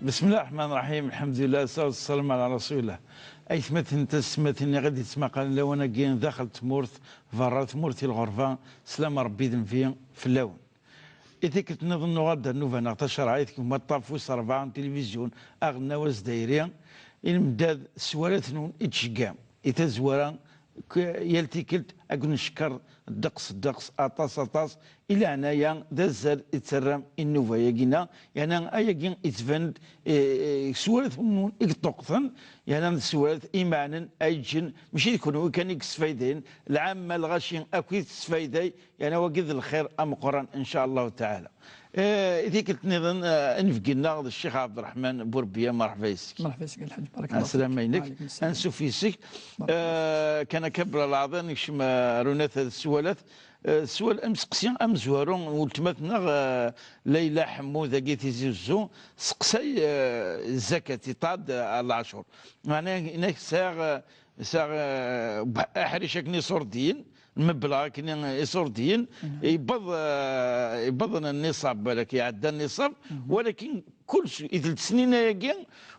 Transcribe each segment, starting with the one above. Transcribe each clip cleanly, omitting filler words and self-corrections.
بسم الله الرحمن الرحيم. الحمد لله والصلاة والسلام على رسول الله. أي ثمثن تسمثني غادي تسمع قال لو أنا كاين داخل تمورت فرا تمورتي الغرفة سلام ربي ذن في اللون. إذا كنت نظن غدا نوفا نغتشر عيث كما طافوس 4 تلفزيون أغنى واز دايرين المداد سوالات نون إتشقام إذا زوارا يلتكلت أكون نشكر الدقس أطاس إلى عنايا ذا الزاد يتسرم النوفا يقينا يعني أيقين يتفند سوالات نون إكتوقثن يعني سوالات إيمانا أيجن ماشي يكونوا كان يكسفايدين العامة الغاشين أكيد تسفايدي يعني وقذ الخير أم قران إن شاء الله تعالى. إذا كنت نظن نفقنا الشيخ عبد الرحمن بوربيا مرحبا يسك. مرحبا يسك الحاج بارك الله فيك. السلام عليك. أنسو فيسك كان كبر العظيم يشم رونات السوالات السؤال أمس قسيان أمس زوارون ولتمتنا ليلى حمود كيتي زوزو سقسي الزكاة طاد العشر معناها هناك ساغ أحرشك نصردين المبلغ كنا يصردين يبضنا النصاب بالك يعدى النصاب ولكن كل شيء إذا سنين يجين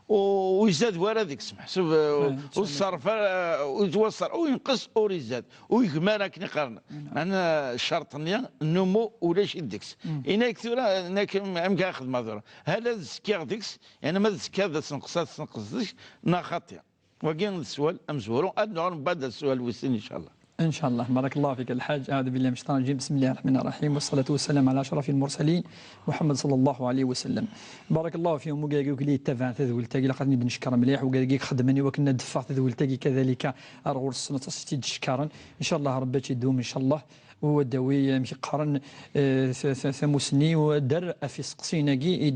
ويزاد ورا ذيك سمح والصرف ويتوصل او ينقص او يزاد ويكمل كني قرن انا الشرط النمو ولاش يدكس هناك ثورة هناك امك اخذ مضره هذا الزكاه ديكس يعني ما الزكاه تنقص نا خاطئ وكاين السؤال امزورو ادنا بعد السؤال وسين ان شاء الله. ان شاء الله بارك الله فيك الحاج. اعوذ بالله من الشيطان الرجيم. بسم الله الرحمن الرحيم والصلاه والسلام على اشرف المرسلين محمد صلى الله عليه وسلم. بارك الله فيهم وكاك لي تابع تذولتاكي لقد نشكر مليح وكاك خدمني وكنا دفع تذولتاكي كذلك ارغور السنه تصيتي تشكرا ان شاء الله ربي تدوم ان شاء الله وداوي مشي قرن ثموسني ودر في سقسيناكي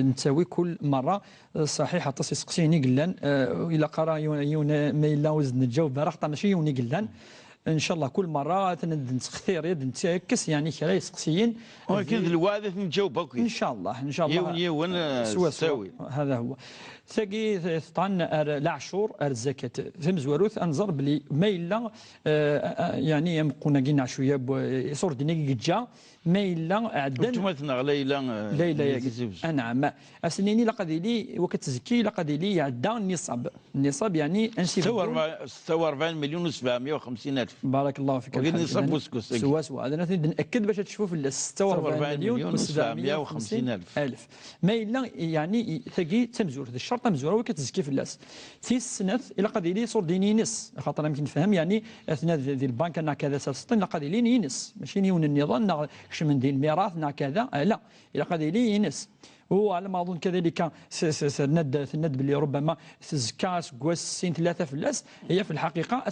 نتاوي كل مره صحيح حتى سقسيني قلان الى قرا يونا ما الا وزن الجواب راح ماشي يوني قلان ان شاء الله كل مره تنختار يد نتاكس يعني كرا يسقسيين ولكن الوعد نجاوبك ان شاء الله ان شاء الله يون سوي هذا هو ثقي طعن العشور الزكاه زمزوروث انظر بلي ما الا يعني يمقونا كينا شويه يصور ديني جا ما الا عدن تمثنا ليلى نعم اسنيني لقد لي وكتزكي لقد لي عدا النصاب يعني انسي 46 مليون و750 الف. بارك الله فيك. وكاين نصاب وسكوس سوا هذا ناكد باش تشوفوا في 46 مليون و750 الف ما الا يعني ثقي تمزور الشرط مزوره وكتزكي في اللاس في السنه الى قد لي صور ديني نص خاطر يمكن نفهم يعني اثناء ذي البنك انا كذا 60 لقد لي ينس ماشي يون النظام من دين الميراث كذا لا الى قد لي ينس. هو على ما اظن كذلك سند باللي ربما تزكى كواس سين 3 فلاس هي في الحقيقه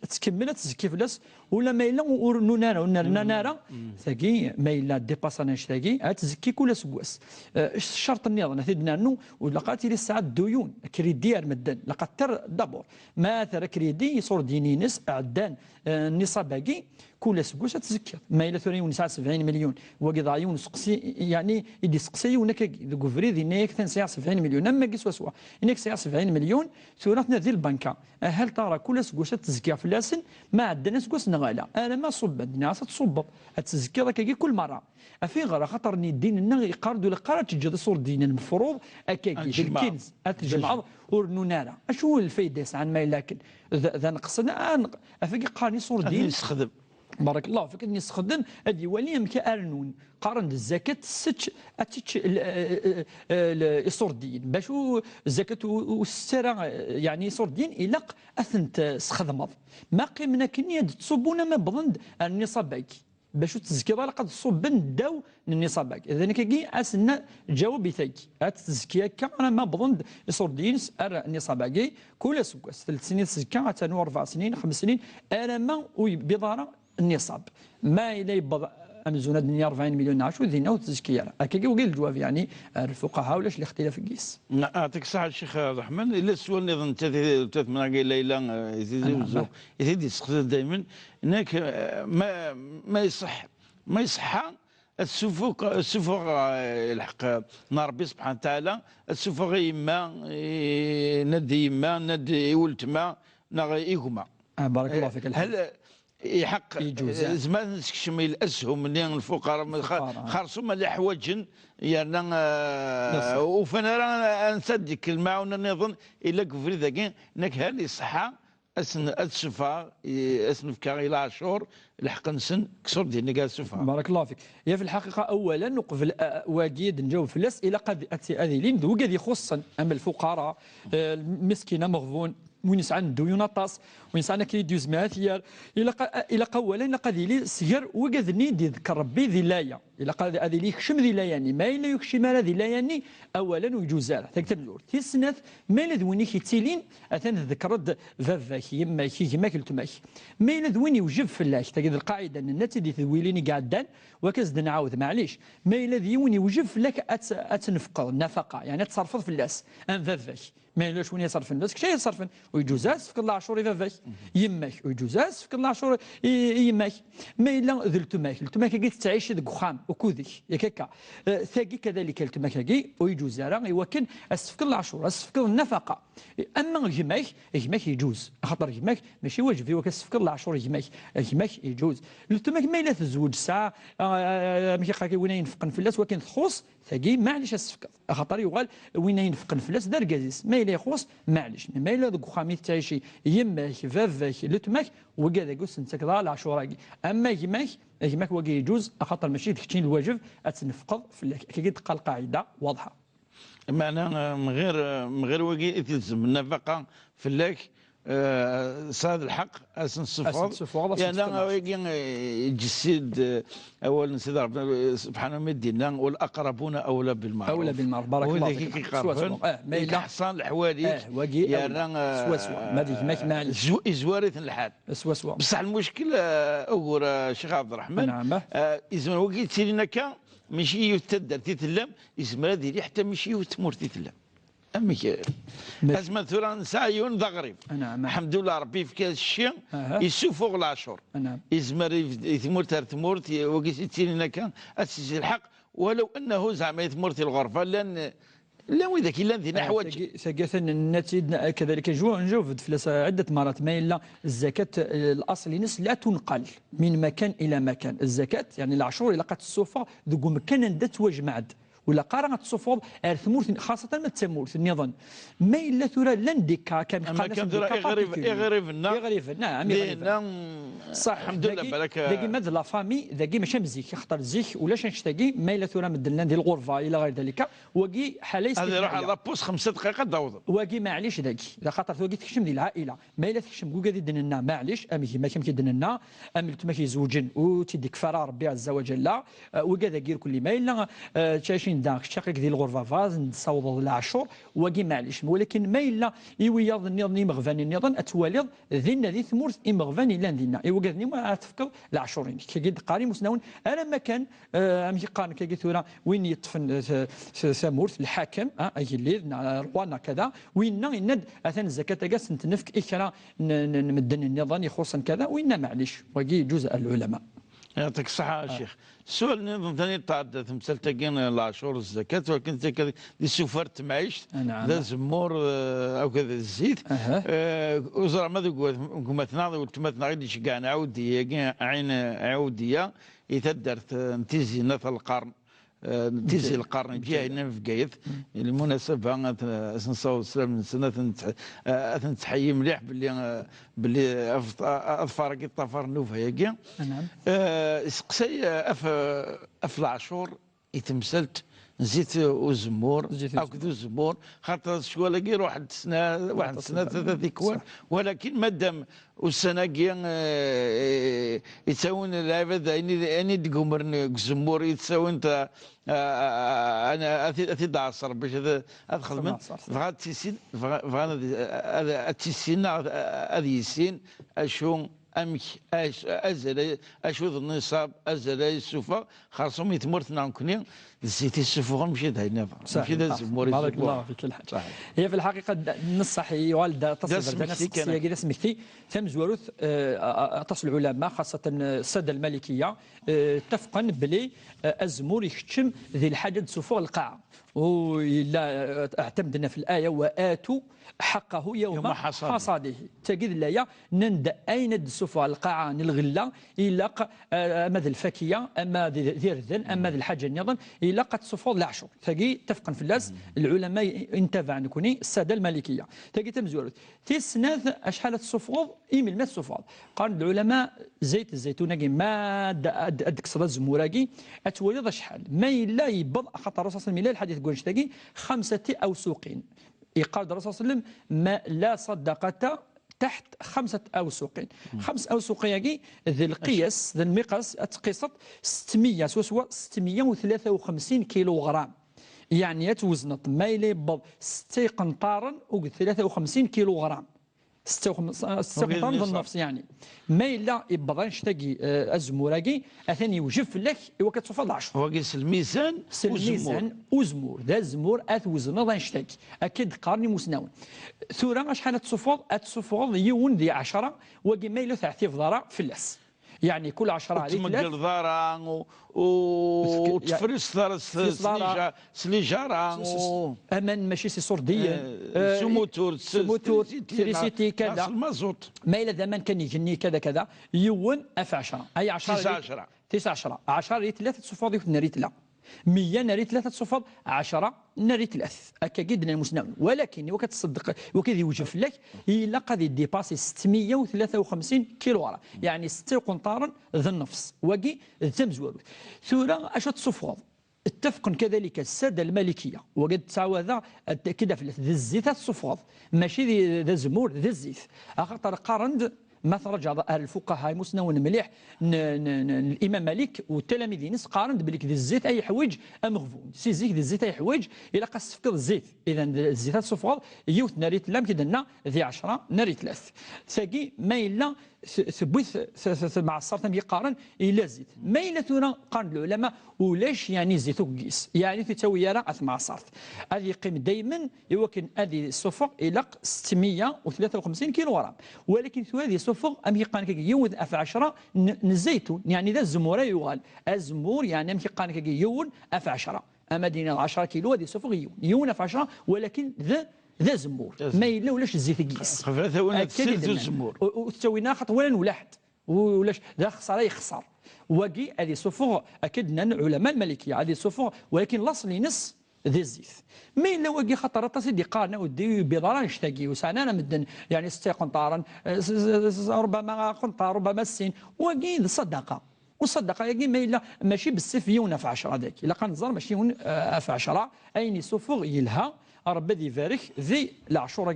تكمل تزكي فلاس ولا ما الا ونارا ثقي ما الا ديباساناج ثقي تزكي كل سكواس. الشرط النظام ثدنا انه ولقات لي الساعات ديون كريدي مدن لقد تر دابور ما ترى كريدي يصور ديني نس عدان النصاب باقي كل سكوس تزكي ما الا 73 مليون وقي ضايون سقسي يعني يدي سقسي ونك ذو فريدي نيك 70 مليون اما كي سوا انك 70 مليون ثورتنا ذي البنكه هل ترى كل سكوس تزكي في لاسن ما عندنا سكوس نغالا انا ما صب الناس تصب تزكي راك كل مره في غير خاطر الدين النغ يقاردوا لقرا تجد صور دين المفروض اكاكي الكنز الجمعه ورنونارا اشو الفايده عن ما لكن ذا نقصنا افيك قاني صور دين يستخدم بارك الله فيك نستخدم هذه وليم كارنون قارن الزكاه ستش اتش الصردين باش الزكاه والسرا يعني صردين الى اثنت استخدمض ما قيمنا كنيا تصبونا ما بضند النصاب باش تزكي لقد صوب داو النصاب اذا كي اسنا جاوب ثاكي التزكيه كان ما بضند صردين النصاب كل سكه 3 سنين تزكى 4 سنين 5 سنين انا ما بضاره النصاب ما الى يبض امزون الدنيا 40 مليون عاشو ذينا وتزكيه هكاكي وقال الجواب يعني الفقهاء ولاش الاختلاف القيس. يعطيك الصحه الشيخ عبد الرحمن. الا السؤال نظن ثلاث من ليلى يزيد يستخدم دائما هناك ما يصح السفوغ الحق ربي سبحانه وتعالى السفوغ يما ندي يما ندي ولد ما نغيهما. بارك الله فيك. هل يحق زمان نسكشم الاسهم اللي الفقراء خرصوا ما حواجن يعني وفانا راه نصدق المعونه نظن الا كفري ذاك انك هذه صحه السفا اسنفكا الى عاشور الحق نسن كسر ديالنا كاع السفا. بارك الله فيك. هي في الحقيقه اولا نقبل واجد نجاوب في الاسئله قد هذه لين وقد خصوصا اما الفقراء المسكينه مغبون وين يسعى ندويون طاس وين يسعى كيدوز ماثيال الى اولا الى قد لي سير وقذني دي ذكر ربي ذي لايا الى قد هذه لي يكشم ذي لاياني ما الا يكشم ذي لاياني اولا ويجوزار تكتب زور تيسنات ما الا ذويني كيتيلين اثن ذكرت فافاك يماك يماك لتماك ما الا ذويني يوجب فلاك تجد القاعده ان الناس اللي ذويليني قاعدان وكزد نعاود معليش ما الا ذويني يوجب فلاك اتنفقد النفقه يعني تصرفض في الناس ان فافاك ما يلاش وين يصرف الناس كشي يصرفن ويجوزاس في كل عاشور يفافاك يماك ويجوزاس في كل عاشور يماك ما الا ذلتماك التماك كي تعيش ذك خام وكوديك ياك هكا ثاقي كذلك التماك كي ويجوزارا يوكن في كل عاشور في كل النفقه اما يماك يجوز خاطر يماك ماشي واجب هو في كل عاشور يماك يجوز التماك ما الا تزوج ساعه ماشي خاكي وين ينفقن في الناس ولكن تخص ثاقي معليش السفكر خاطر يقال وين ينفقن في الناس دار كازيس ما الا يخص معليش ما الا ذوك خامي تعيشي يماك فافاك لتماك وكذا قص انت كذا العاشوراكي اما يماك واقي يجوز خاطر ماشي تكتين الواجب اتنفقد في كي تلقى القاعده واضحه. معناها من غير واقي تلزم النفقه في اللاك صاد الحق اسن الصفوض يعني يجسد اولا سيدي ربنا سبحانه مدينا والاقربون اولى بالمعروف بارك الله فيك ما احسن الحوادث يعني سوا ما ديك ماك معليش ازوارث الحال سوا بصح المشكل اقول شيخ عبد الرحمن نعم اذا وقيت لنا كا ماشي يتدر تيتلم يسمى هذه حتى ماشي يتمر تيتلم أمي أزمة ثورة نسايون ذا غريب. نعم. الحمد لله ربي في كاس الشيء يسوق فوق العشر. نعم. يزمر يثمر ترتمور وقيس تيرينا كان أسس الحق ولو أنه زعما يثمر الغرفة لأن لا وذاك الا ذينا حوايج ثقافه النتيج كذلك نجوفد فلاس عده مرات ما الا الزكاه الاصلي نس لا تنقل من مكان الى مكان الزكاه يعني العشور الا قد الصوفه ذوك مكان ندت وجمعد ولا قارنة الصفوض ثمورت خاصة ما تسمورت النظام ما إلا ثورة لن ديكا كان ثورة يغريف نعم صح الحمد لله بالك ذاكي ماد لا فامي ذاكي ماشي مزيك يخطر زيك ولا شنشتاقي ما إلا ثورة مدلنا ديال الغرفة إلى غير ذلك وكي حالة هذه يروح على لابوس 5 دقائق داوض وكي معليش ذاكي إذا خاطر ثورة تكشم ديال العائلة ما إلا تكشم كوكا ديالنا معليش أمي ما كم كيدنا أمي ما كيزوجن وتديك فرا ربي عز وجل وكذا كير كل ما إلا تشاشين داك الشقيق ديال الغرفه فاز نصوض العشور وكي معليش ولكن ما الا يويض النظام مغفاني النظام اتواليض ذينا ذي ثمورت مغفاني لا ذينا يوقذني ما تفكر العشورين كي قاري مسنون انا ما كان امشي قارن كي ثورة وين يطفن ثمورت الحاكم اي اللي روانا كذا وين يند اثن الزكاه كاس نتنفك اكرا نمدن النظام يخصا كذا وين معليش وكي جزء العلماء. يعطيك الصحة يا شيخ. السؤال نظام ثاني تعدى تمثال تاكين العشور الزكاة ولكن دي سفرت معيش ذا زمور أو كذا الزيت وزرع ماذا قمتنا وتمتنا غير شقانا عودية عين عودية يتدرت نتيزي نثل القرن تيزي القرن جاي هنا في قايث المناسبة نصور السلام من سنة تحيي مليح باللي أظفار كي طفر نوفا ياكي نعم سقسي أف العاشور يتمثلت زيت وزمور او كذا الزمور خاطر شوالا كي واحد السنه ثلاثه كوان ولكن مادام والسنه كي يتساوون العباد اني دقمر زمور يتساوون انا اثيد عصر باش ادخل من فغاد تيسين فغاد تيسين هذه السين اشو امك اشو النصاب ازل السوفا خاصهم يتمرتنا نكوني الزيت السفوغ مشي هنا مشي زموري بارك الله فيك الحاج. هي في الحقيقه النص والد تصل كذا سمكتي تم زوروث تصل العلماء خاصه الساده المالكيه اتفقا بلي الزمور يختم ذي الحاجه سفوغ القاعه وإلا اعتمدنا في الآية وآتوا حقه يوم حصاده تجد لا نند أين السفوة القاعة الغلة إلا أما ذي الفاكية أما ذي الذن أما ذي الحاجة النظام إلا قد سفوة العشر تجي تفقا في اللاس العلماء انتفع نكوني السادة المالكية تجي تمزور تيسناث أشحال السفوة إيميل ما السفوة قال العلماء زيت الزيتون ما أدك صلاة زموراجي أتولد أشحال ما إلا يبض خطر رصاص الميلاد الحديث قولش تجي 5 أوسق يقال الرسول صلى الله عليه وسلم ما لا صدقة تحت 5 أوسق 5 أوسق يجي ذي القياس ذي المقاس تقيسط 600 سوسوا 653 كيلوغرام يعني توزنت ما يلي 6 قنطارا و 53 كيلوغرام 6 قنطار ذو النفس يعني ما إلا يبغى نشتاقي الزموراكي أثاني يوجب لك وكتصفى 10 هو قيس الميزان وزمور ذا الزمور أثوزن ذا نشتاقي أكيد قارني مسناون ثورة شحال تصفض يون ذي 10 وقي ما إلا تعثيف ضرع في اللس يعني كل 10 عليه تمقل ضرع وتفرس ضرع سليجارة أمان ماشي سي صردية سموتور تريسيتي كذا المازوت ما إلى زمان كان يجني كذا كذا يون أف 10 أي 10 10 ريت 3 صفاضي ونريت لا 100 نريت 3 صفاض 10 نريت 3 هكا جدا المسنون ولكن وقت تصدق وقت يوجف لك إلا قد ديباسي 653 كيلو يعني 6 قنطارا ذا النفس وقي الزمزور ثورة أشد صفاض اتفق كذلك السادة المالكية وقد تعوذ كذا في ذي الزيت الصفاض ماشي ذا الزمور ذا الزيت أخطر قارند ما ترجع الفقهاء مسنون مليح الامام مالك والتلاميذ نس قارن بليك ذي الزيت اي حوايج امغفون سي زيك ذي الزيت اي حوايج الى قاس تفقد الزيت اذا الزيتات صفوض يوث ناريت لام كدنا ذي 10 ناريت 3 ثقي ما الا ثبوت مع الصرف يقارن الى الزيت ما الا ثورا قارن العلماء ولاش يعني زيتو قيس يعني في تويرة مع الصرف هذه يقيم دائما يمكن هذه الصفق الى 653 كيلوغرام ولكن هذه صفق ام يقان يود اف 10 نزيتون يعني ذا الزمور يغال الزمور يعني ام يقان يون اف 10 اما دينا 10 كيلو هذه صفق يون اف 10 ولكن ذا زمور ما الا ولاش الزيت قيس ثوينا الزمور وتسوينا خط ولا نولحد ولاش ذا خساره يخسر وقي هذه صفق اكيد علماء المالكيه هذه صفق ولكن الاصل نص ذي الزيت ما إلا وقي خطر تصيدي قارنا ودي بضران اشتاقي وسانانا مدن يعني 6 قنطارا ربما قنطار ربما السين وقي الصدقه والصدقه يقي ما إلا ماشي بالسيف يون في 10 ذاك الا كنظر ماشي يون في 10 اين صفوغ يلها ربي ذي فارك ذي العشورة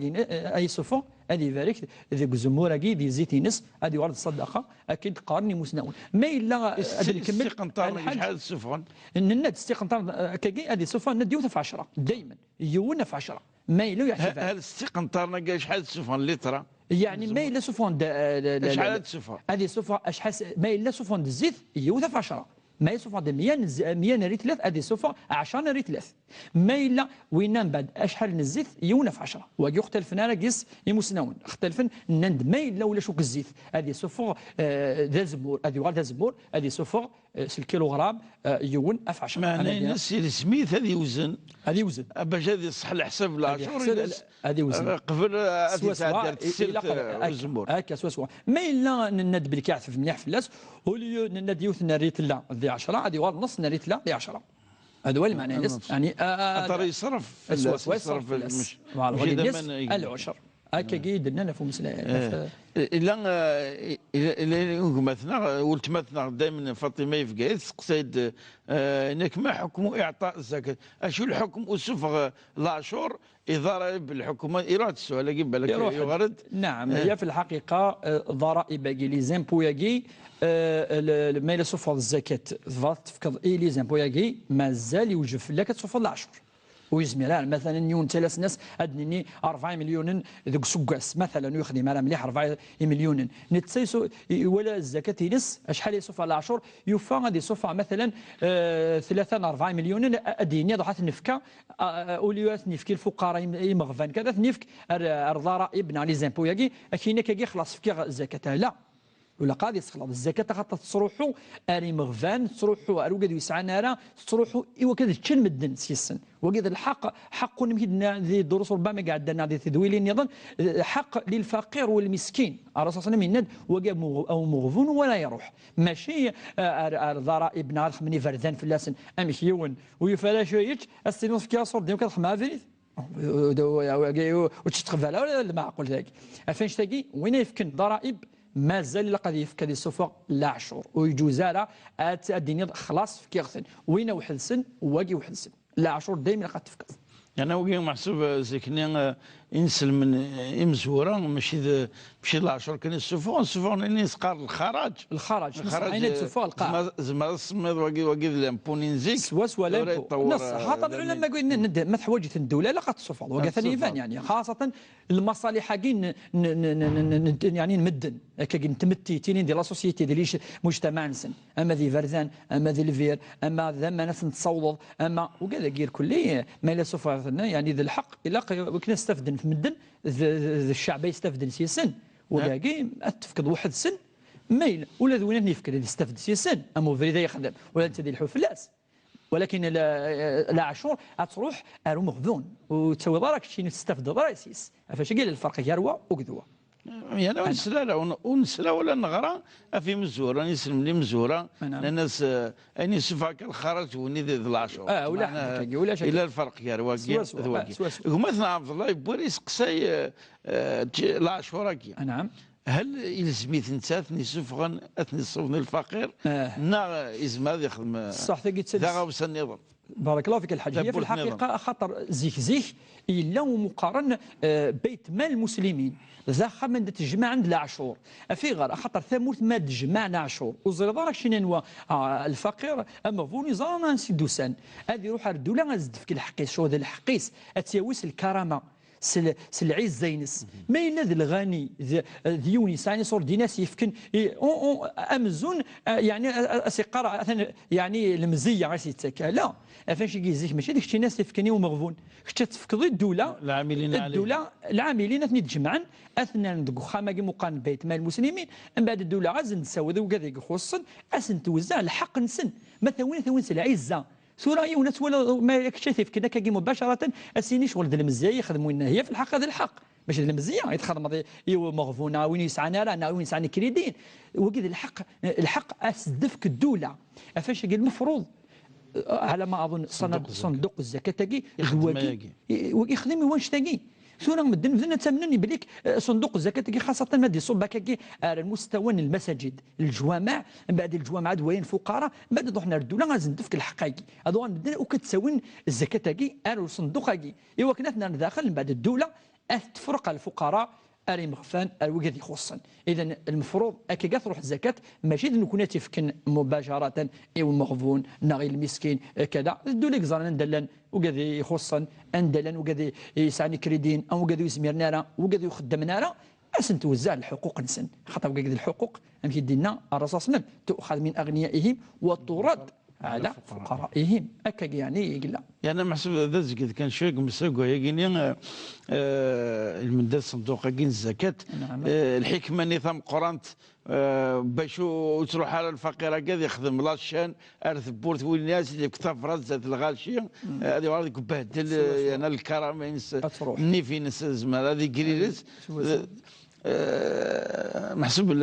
اي صفو هذه فارك ذي زموراكي ذي زيتينس هذه ورد الصدقه اكيد قارني مسنون ما الا نكمل قنطار شحال السفن الند استقنطار كاكي هذه صفن نديو في 10 دائما يونا في 10 ما الا يحسب هذا استقنطارنا كاع شحال السفن لترا يعني ما الا صفون شحال السفن هذه صفه اشحال ما الا صفون الزيت يوث في 10 ما يصفى 100 ناري 3 هذه صفى 10 ناري 3 ما الا وين بعد اشحال الزيت يونا في 10 واقي يختلفنا راكيس يمسنون اختلفن نند ما الا ولا شوك الزيت هذه صفى ذا زبور هذه غير ذا زبور هذه صفى الكيلوغرام يون اف 10 انا نسي سميث هذه وزن باش هذه صح الحساب العشور هذه وزن قبل هذه الزبور هكا سوا ما الا نند بالكعث في مليح في اللاس وليو نند يوث ناريت لا ذي 10 هذه ورد نص ناريت لا ذي 10 هذا هو المعنى يعني ترى يصرف يصرف مش العشر هكا قيد لنا في مسألة إلا مثلا ولت مثلا دائما فاطمة يفقعد سقسيد انك ما حكم اعطاء الزكاة اشو الحكم وسفغ العشور ضرائب الحكومه ايراد السؤال كي بالك يغرد نعم هي في الحقيقه ضرائب لي زامبو ياكي ما الا سفغ الزكاة تفقد لي زامبو ياكي مازال يوجب لك تسفغ العشور ويزميران مثلا نيون 3 ناس ادني 4 مليون ذوك سكاس مثلا يخدم على مليح 4 مليون نتسيسو ولا الزكاه نس شحال يصفى على 10 يوفى غادي يصفى مثلا 3 4 مليون اديني ضحات نفكا اوليات نفكي الفقراء يمغفان كذا نفك الضرائب لي زامبو ياكي كاين كي خلاص فكي الزكاه لا ولا قاضي يسخلط الزكاه خاطر تصروحوا اري مغفان تصروحوا اروقد يسعى نارا تصروحوا ايوا كذا تشن مدن سيسن وكذا الحق حق نمكن ذي الدروس ربما قاعد ذي تدويلين ايضا حق للفقير والمسكين الرسول صلى الله عليه وسلم وقاب او مغفون ولا يروح ماشي الضرائب نهار خمني فردان في اللسن امشي يون ويفلا شويه السينوس كياسور ديما كتخمها فريد وتشتغل ولا معقول ذاك فين تلاقي وين يفكن ضرائب مازال لقد يفكر السفق لا عشور ويجوز على الدنيا خلاص في كيغثن وين واحد سن واقي واحد سن لا عشور دائما قد تفكر يعني وقي محسوب زكني ينسل من امزوره ماشي العشر كان السفون اللي يسقر الخراج عين السفون القاع زعما السميد واقي لامبونين زيك سوا لامبو نص خاطر العلماء قلنا ما تحوجت الدوله لا قد تصفر وقا ثاني فان يعني خاصه المصالح كاين يعني نمدن كاين نتمتي تيني ديال لا سوسيتي ديال مجتمع نسن اما ذي فرزان اما ذي الفير اما ذا ما ناس نتصوض اما وكذا كير كلي ما لا سفر يعني ذا الحق الا كنا نستفدن في مدن الشعب يستفدن سي سن وكاكي تفقد واحد سن ميل ولا ذوين يفكر يستفد سي سن اما فريده يخدم ولا انت ديال الحفلاس ولكن لا عاشور تروح ارو مغذون وتسوي ضرك شي تستفد راسيس فاش قال الفرق يروى وكذوه يعني ونسلا ولا نغرى في مزوره نسلم لي مزوره الناس اني سفاك الخرج وني ذي العشر ولا الى الفرق يا رواقي مثلا عبد الله يبوري سقساي العشوره نعم هل يلزم يتنسات نسفغن اثني الصوفن الفقير نا ازم هذا يخدم صح ثقيت ذا غوس النظام بارك الله فيك الحاج هي في الحقيقه خطر زيك الا ومقارن بيت مال المسلمين ذا خمن تجمع عند العشور في غير خاطر ثموت ما تجمعنا عشور وزرضا راك شنو الفقير اما فوني زانا نسيدوسان هذه يروح الدوله غازد في الحقيس شو هذا الحقيس اتياوس الكرامه سلعي الزينس ما إلا ذي الغني ذيوني ساني صور ديناس يفكن امزون يعني اسيقرا يعني المزيه غير سيتاكا لا فاش يجيزيك ماشي ديك شي ناس يفكني ومغفون حتى تفقدي الدوله العاملين اثني تجمعن اثناء ندق خامه مقان بيت مال المسلمين من بعد الدوله غازن تساوي وكذا يخصن اسن توزع الحق نسن مثلا ثوين العزه سوريا وناس ولا ما كشاف كذا كي مباشره السيني شغل ذا المزيه يخدموا لنا هي في الحق هذا الحق ماشي المزيه يتخدم مغفونه وين يسعنا رانا وين يسعنا كريدين وكذا الحق اسدفك الدوله فاش قال المفروض على ما اظن صندوق الزكاه تاقي ويخدم واش تاقي سورة مدن تمنني بليك صندوق الزكاة خاصة ما دي صوب هكاكي على المستوى المساجد الجوامع من بعد الجوامع وين فقراء بعد روحنا الدولة غازي ندفك الحقايقي هذو مدن وكتساوين الزكاة تاكي على الصندوق هاكي ايوا كنا نداخل من بعد الدولة تفرق الفقراء اري مغفان الوقت يخصن اذا المفروض هكا تروح الزكاه ماشي نكون تفكن مباشره ايوا مغفون ناغي المسكين كذا الدوله كزرنا ندلن وقد يخصن اندلن وقد يسعني كريدين او وقد يسميرنا راه وقد يخدمنا راه اسن توزع الحقوق نسن خاطر وقد الحقوق امشي دينا الرسول صلى الله عليه وسلم تؤخذ من اغنيائهم وترد على فقرائهم هكا يعني يقول لا يعني محسوب ذا زكيت كان شويه مساكو يقيني المدة صندوق كاين الزكاة الحكمة نظام قرانت باش تروح على الفقير هكذا يخدم لاشان ارث بورت والناس اللي كثر رزات الغاشيه هذه وراك بهدل يعني الكرامه مني فين زعما هذه كريرس محسوب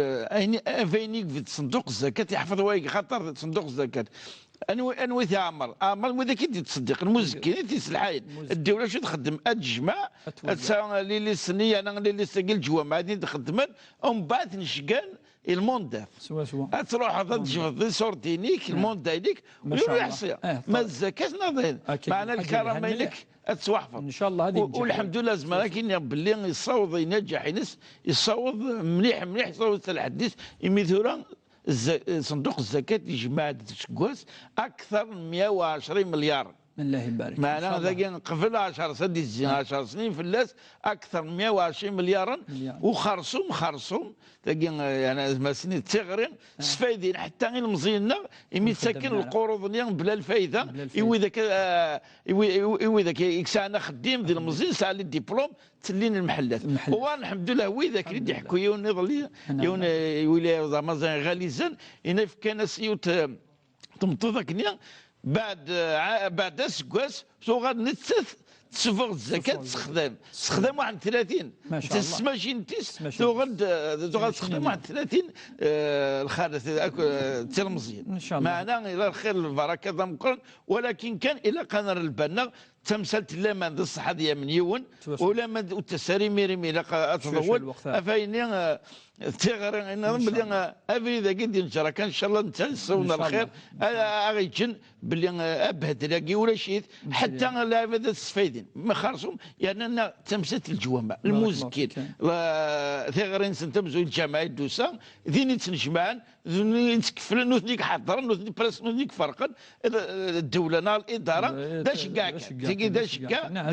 فينيك في صندوق الزكاة يحفظ وايك خاطر صندوق الزكاة انوي عمر وذاك تصدق المزكين تيسلحاين الدوله شو تخدم تجمع تساوي لي السنيه انا اللي ساقي الجوامع غادي تخدمن ومن بعد نشقان المونداف سوا تروح تجمع صور دينيك الموندا دينيك ويقولوا يحصي ما الزكاه ناضين معنا الكرامه لك تسوحفظ ان شاء الله هذه والحمد لله زعما لكن باللي يصوض ينجح ينس يصوض مليح يصوض الحديث مثلا صندوق الزكاة يجمع تشكواس أكثر من 120 مليار الله يبارك. معنا ذاك قبل 10 سنين 10 سنين فلاس اكثر من 120 مليارا وخرصوم ذاك يعني ما سنين تغرين سفايدين حتى المزيننا يمسكن القروض ديالهم بلا الفايده يوي ذاك يكسانا خديم ديال المزين سال الدبلوم تلين المحلات هو الحمد لله هو ذاك اللي يحكوا يوني ولايه زعما غاليزان هنا كان سيوت تمطوطك بعد اسكواس سو غنتسث تسفغ الزكاه تستخدم واحد 30 تسماشي نتيس تستخدم واحد 30 الخالص الترمزيين ان شاء الله معنا الى الخير البركه مقرن ولكن كان الى قنر البنا تمثلت لا من الصحه ديال من يون ولا من التساري ميري لا تضول افايني تيغري انا بلي افري ذاك ديال الجرا كان ان شاء الله نتسونا الخير غيجن بلي ابهد لاقي ولا شيء حتى لا هذا السفايدين ما خرصهم يعني انا تمثلت الجوامع المزكين ثيغرين سنتمزو الجماعه دوسا ذيني تنجمعان ذيني تكفلن نوثنيك حضر نوثني برس نوثنيك فرقا الدوله نار الاداره داش كاع تيجي داش كاع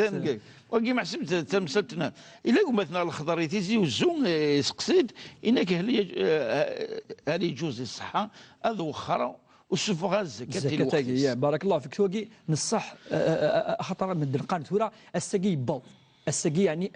وكيما حسبت تمثلتنا الا قمتنا الخضر تيزي وزون يسقسيد انك هل يجوز الصحه هذا وخر وشوفوا الزكاه بارك الله فيك توقي نصح خطر من القان ثورة السقي بل السقي يعني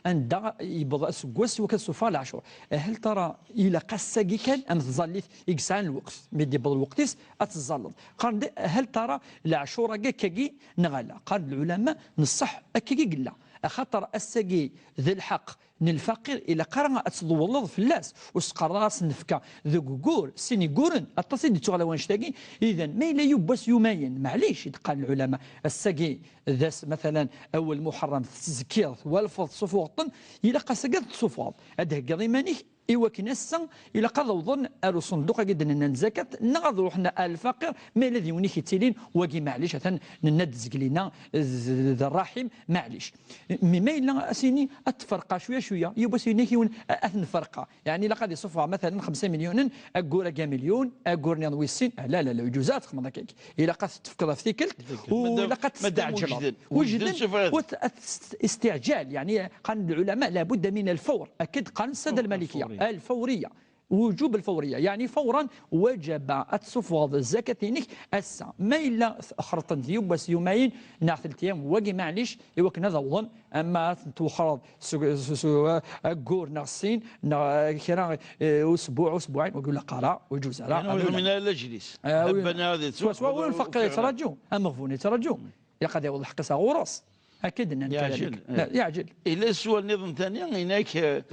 عند يبض اسكواس وكسوفا العشور هل ترى الى قسقي كان ام تظليت يقسان الوقت مدي بل الوقتيس اتظلل قال هل ترى العشور كاكي نغلا قال العلماء نصح اكي قلا خاطر السقي ذي الحق الفقير الى قرا اتضولض في اللاس وسقراس نفكا ذو قور سيني قورن التصيد تغلا وانشتاقي اذا ما الا يبس يومين معليش قال العلماء السقي ذا مثلا اول محرم تزكير والفض صفوط الى قسقت صفوط هذا قضيماني ايوا كنسا الى قضى وظن ارو صندوق قد ان زكاه نغض روحنا الفقير ما الذي يونيك يتيلين واقي معليش مثلا ند زقلينا ذا الرحم معليش ما الا اسيني اتفرقا شويه يبا سينيك يون اثن فرقه يعني لقد يصفها مثلا 5 مليون اقول كاع مليون اقول نويسين لا لا لا يجوزات خمض هكاك الى قد تفكر في ثيكلت ولا قد تستعجل وجدا استعجال يعني قال العلماء لابد من الفور اكيد قال الساده المالكيه الفوريه وجوب الفوريه يعني فورا وجب تصفوض الزكاه السا ما الا خرطن يوبس يومين ناثل ايام واقي معليش ايوا كنا ظن اما توخرض كور ناقصين كرا اسبوع اسبوعين ويقول لك قرا وجوز يعني من الاجلس ربنا هذه سواء الفقير يترجو اما غفون يترجو يقعد يوضح حقسه غرس اكيد ان يعجل الى السؤال نظام ثاني هناك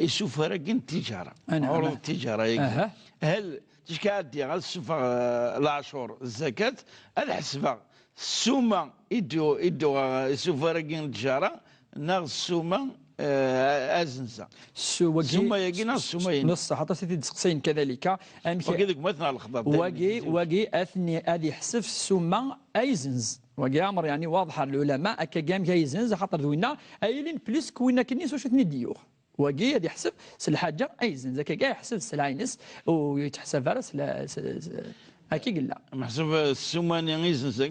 يشوف راكين التجاره عروض التجاره هل تشكادي غير السفر العشور الزكاه الحسبه السومه يدو يشوف راكين التجاره ناغ السومه ازنزه السومه يقينا السومه نص حتى سيدي تسقسين كذلك وكذلك مثلا الخضر واقي اثني هذه حسب السومه ايزنز واقي امر يعني واضحه العلماء كقام جايزنز خاطر دوينا ايلين بليس كوينا كنيس واش ديوخ واقي غادي يحسب الحاجه ايزنز هكا كاع يحسب السلعينس ويتحسب راس هكي قلنا محسوب السوماني ايزنز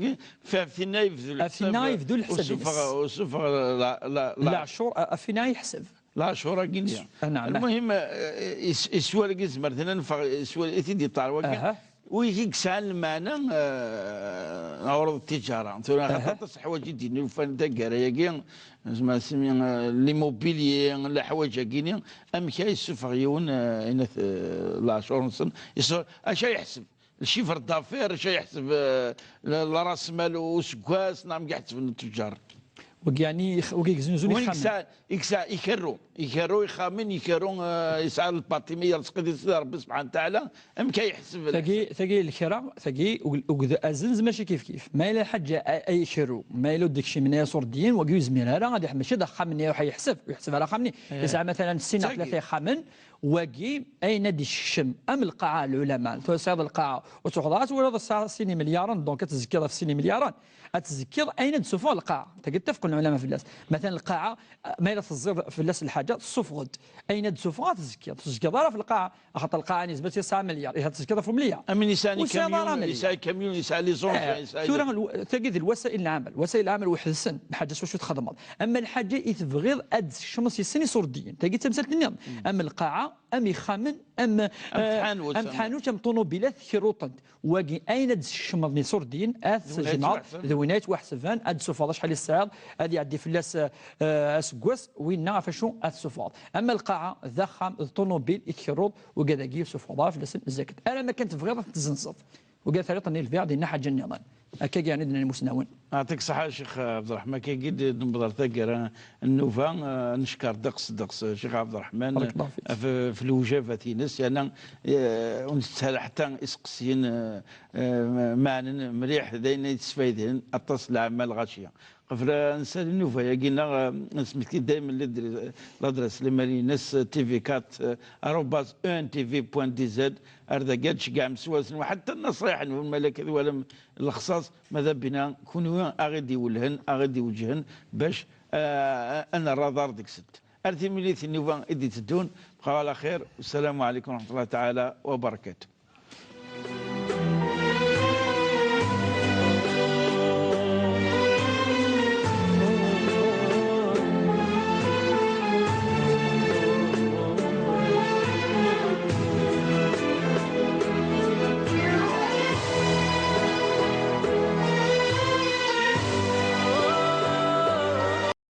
فينا يفذو الحساب وصفر لا عشور فينا يحسب لا عشور قلنا المهم السؤال كيز مثلا السؤال تيدي طار ويكسان المعنى عروض التجاره خاطر حوايج يديروا الفن دكار زعما سمي ليموبيلي لا حوايج كاينين ام كاي السفريون هنا العشور نصن اش يحسب الشيفر دافير اش يحسب راس مال وسكواس نعم يحسب التجار ويعني وكيزنزوني خامن يكرو يخامن يسعى الباطميه يرزق ربي سبحانه وتعالى ام كيحسب ثقي الكرا ثقي ازنز ماشي كيف ما الا حاجه اي شرو ما الا داك الشيء من يسور دين وكيوز ميرا غادي ماشي داك خامن يحسب على خامن يسعى مثلا السنه 3 خامن واقي اين دي الشم ام القاعه العلماء تصيد القاعه وتخضرات ولا سيني مليارا دونك تذكر في سيني مليارا تذكر اين تسوفوا القاعه تتفقوا علماء فلاس مثلا القاعه ما الا تزيد فلاس الحاجه تصفغد اين تسفغ تزكي ضرب في القاعه خاطر القاعه نسبه 9 مليار هي تزكي في مليار امين يساني كاميون يسعى لي زون تجد الوسائل العمل وسائل العمل وحسن الحاجه واش تخدم اما الحاجه يتبغي اد الشمس يسني صورديين تجد تمثل النظام اما القاعه ام يخمن ام تحانوت ام طوموبيلات كيروطنت واقي اين اد الشمس صورديين اث جنار ذوينات وحسفان اد سفاض شحال السعر هذه يعدي فلاس اسكواس وين فاشو السفاض اما القاعه ذخم الطوموبيل يكيروط وكذا سفاض فلاس الزكت انا ما كنت بغيض تزنصف وقال ثالثا الفيع دينا حاجه النظام هكا يعني المسنون يعطيك الصحة شيخ عبد الرحمن كي قد نبضر تاكر النوفا نشكر دقس شيخ عبد الرحمن في الوجافة تينس يعني ونستهل حتى يسقسين معنا مليح دايما يتسفايدين اتصل العمال غاشية قبل نسال النوفا قلنا نسميت دائما لادرس لمالي ناس تي في كات اروباز ان تي في بوان دي زد ارداكاتش كاع مسواسن وحتى النصائح الملك ولا الخصاص ماذا بنا كونوا اغيدي ولهن اغيدي وجهن باش انا الرادار ديك ست ارتي مليت النوفا ادي تدون بقاو على خير والسلام عليكم ورحمه الله تعالى وبركاته.